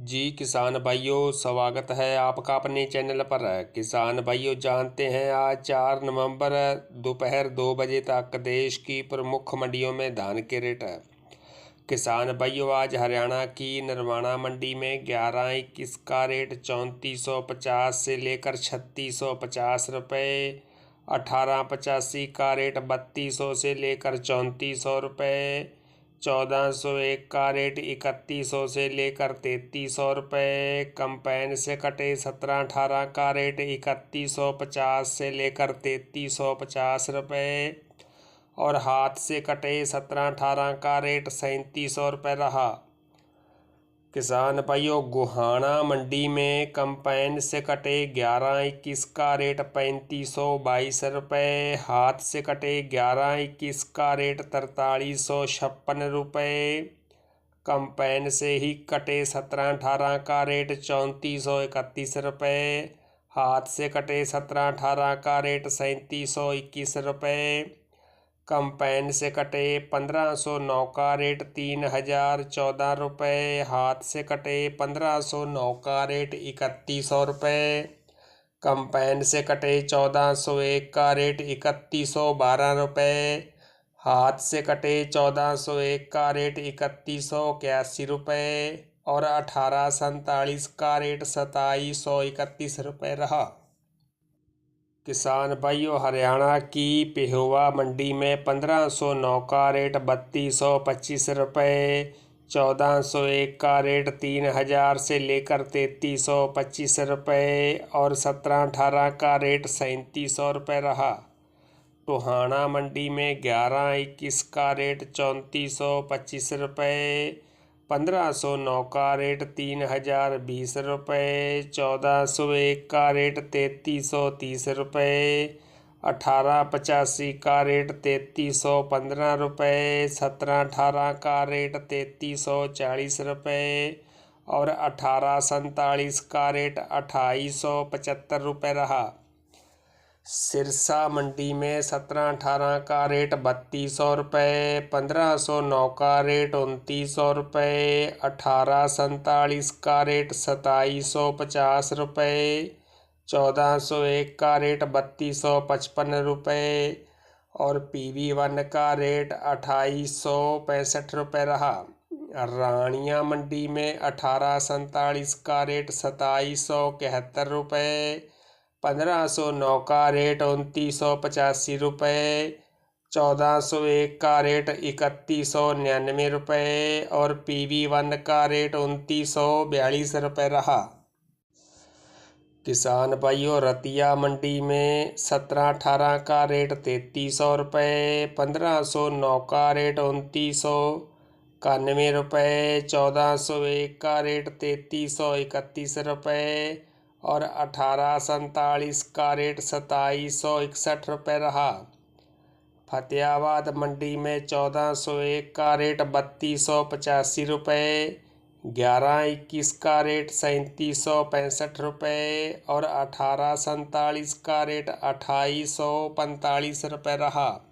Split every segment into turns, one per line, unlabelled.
जी किसान भाइयों, स्वागत है आपका अपने चैनल पर। किसान भाइयों, जानते हैं आज 4 नवंबर दोपहर 2 बजे तक देश की प्रमुख मंडियों में धान के रेट है। किसान भाइयों, आज हरियाणा की नरवाना मंडी में 11-21 का रेट 3450 से लेकर 3650 रुपये, 1885 का रेट 3200 से लेकर 3400 रुपये, 1401 का रेट 3100 से लेकर 3300 रुपये, कंपाइन से कटे 1718 का रेट 3150 से लेकर 3350 रुपये और हाथ से कटे 1718 का रेट 3700 रुपये रहा। किसान भाइयों, गोहाना मंडी में कंपाइन से कटे 11-21 का रेट 3522 रुपये, हाथ से कटे 11-21 का रेट 4356 रुपये, कंपाइन से ही कटे 1718 का रेट 3431 रुपये, हाथ से कटे 1718 का रेट 3721 रुपये, कंपाइन से कटे 1509 का रेट 3014 रुपये, हाथ से कटे 1509 का रेट 3100 रुपये, कंपाइन से कटे 1401 का रेट 3112 रुपये, हाथ से कटे 1401 का रेट 3181 रुपये और 1847 का रेट 2731 रुपये रहा। किसान भाइयों, हरियाणा की पेहोवा मंडी में 1509 का रेट 3225 रुपये, 1401 का रेट 3000 से लेकर 3325 रुपये और 1718 का रेट 3700 रुपये रहा। टोहाना मंडी में 11-21 का रेट 3425 रुपये, 1509 का रेट 3020 रुपये, 1401 का रेट 3330 रुपये, 1885 का रेट 3315 रुपये, 1718 का रेट 3340 रुपये और 1847 का रेट 2875 रुपये रहा। सिरसा मंडी में 1718 का रेट 3200 रुपये, 1509 का रेट 2900 रुपये, 1847 का रेट 2750 रुपये, 1401 का रेट 3255 रुपये और PV1 का रेट 2865 रुपये रहा। रानिया मंडी में 1847 का रेट 2771 रुपये, 1509 का रेट 2985 रुपये, 1401 का रेट 3199 रुपये और PV1 का रेट 2942 रुपये रहा। किसान भाइयों, रतिया मंडी में 1718 का रेट 3300 रुपये, 1509 का रेट 2991 रुपये, 1401 का रेट 3331 रुपये और 1847 का रेट 2761 रुपये रहा। फतेहाबाद मंडी में 1401 का रेट 3285 रुपये, 11-21 का रेट 3765 रुपये और 1847 का रेट 2845 रुपये रहा।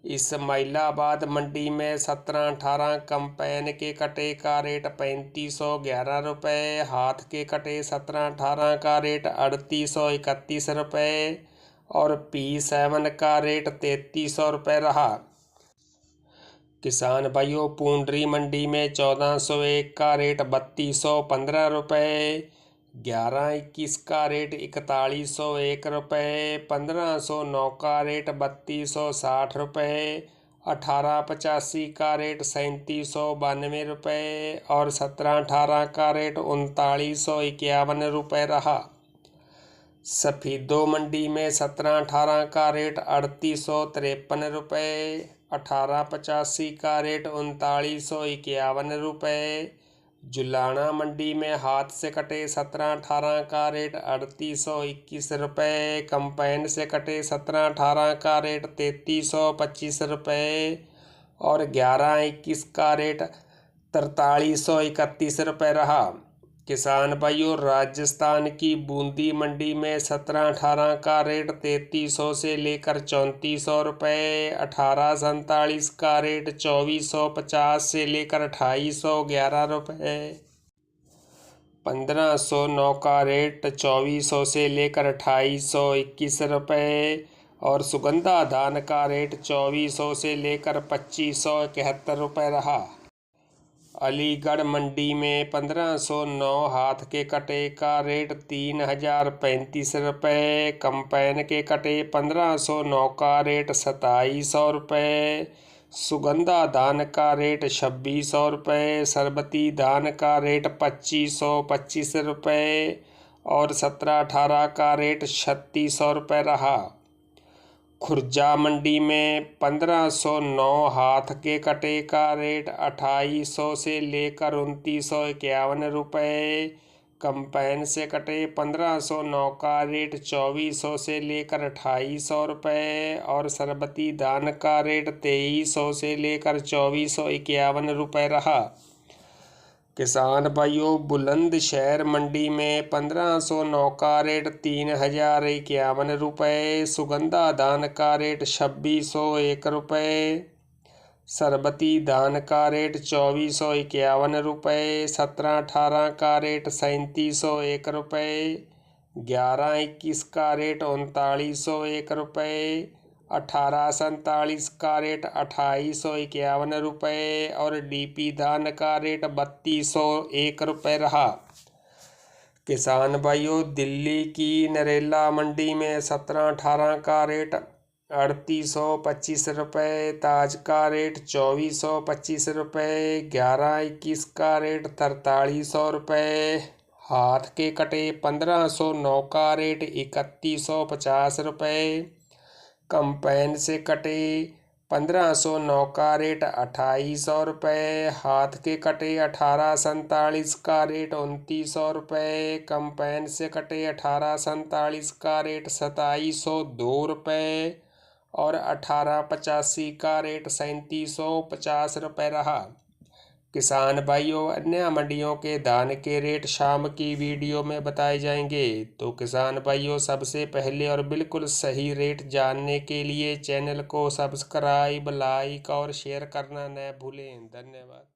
इस्माइलाबाद मंडी में 1718 कंपाइन के कटे का रेट 3511 रुपये, हाथ के कटे 1718 का रेट 3831 रुपये और P7 का रेट 3300 रुपये रहा। किसान भाइयों, पूंडरी मंडी में 1401 का रेट 3215 रुपये, 11-21 का रेट 4101 रुपये, 1509 का रेट 3260 रुपये, 1885 का रेट 3792 रुपये और 1718 का रेट 3951 रुपये रहा। सफेदो मंडी में 1718 का रेट 3853 रुपये, 1885 का रेट 3951 रुपये, जुलाना मंडी में हाथ से कटे 1718 का रेट 3821 रुपये, कंपाइन से कटे 1718 का रेट 3325 रुपये और 11-21 का रेट 4331 रुपये रहा। किसान भाइयों, राजस्थान की बूंदी मंडी में 1718 का रेट 3300 से लेकर 3400 रुपये, 1847 का रेट 2450 से लेकर 2811 रुपये, 1509 का रेट 2400 से लेकर 2821 रुपये और सुगंधा धान का रेट 2400 से लेकर 2571 रुपये रहा। अलीगढ़ मंडी में 1509 हाथ के कटे का रेट 3035 रुपये, कंपैन के कटे 1509 का रेट 2700 रुपये, सुगंधा धान का रेट 2600 रुपये, सरबती धान का रेट 2525 रुपये और 1718 का रेट 3600 रुपये रहा। खुर्जा मंडी में 1509 हाथ के कटे का रेट 2800 से लेकर 2951 रुपये, कंपैन से कटे 1509 का रेट 2400 से लेकर 2800 रुपये और सरबती धान का रेट 2300 से लेकर 2451 रुपये रहा। किसान भाइयों, बुलंदशहर मंडी में 1509 का रेट 3051 रुपये, सुगंधा धान का रेट 2601 रुपये, सरबती धान का रेट 2451 रुपये, 1718 का रेट 3701 रुपये, 1121 का रेट 3901 रुपये, 1847 का रेट 2851 रुपये और डीपी धान का रेट 3201 रुपये रहा। किसान भाइयों, दिल्ली की नरेला मंडी में 1718 का रेट 3825 रुपये, ताज का रेट 2425 रुपये, 1121 का रेट 4300 रुपये, हाथ के कटे 1509 का रेट 3150 रुपये, कंपैन से कटे 1509 का रेट 2800 रुपये, हाथ के कटे 1847 का रेट 2900 रुपये, कंपैन से कटे 1847 का रेट 2702 रुपये और 1885 का रेट 3750 रुपये रहा। किसान भाइयों, अन्य मंडियों के धान के रेट शाम की वीडियो में बताए जाएंगे। तो किसान भाइयों, सबसे पहले और बिल्कुल सही रेट जानने के लिए चैनल को सब्सक्राइब, लाइक और शेयर करना न भूलें। धन्यवाद।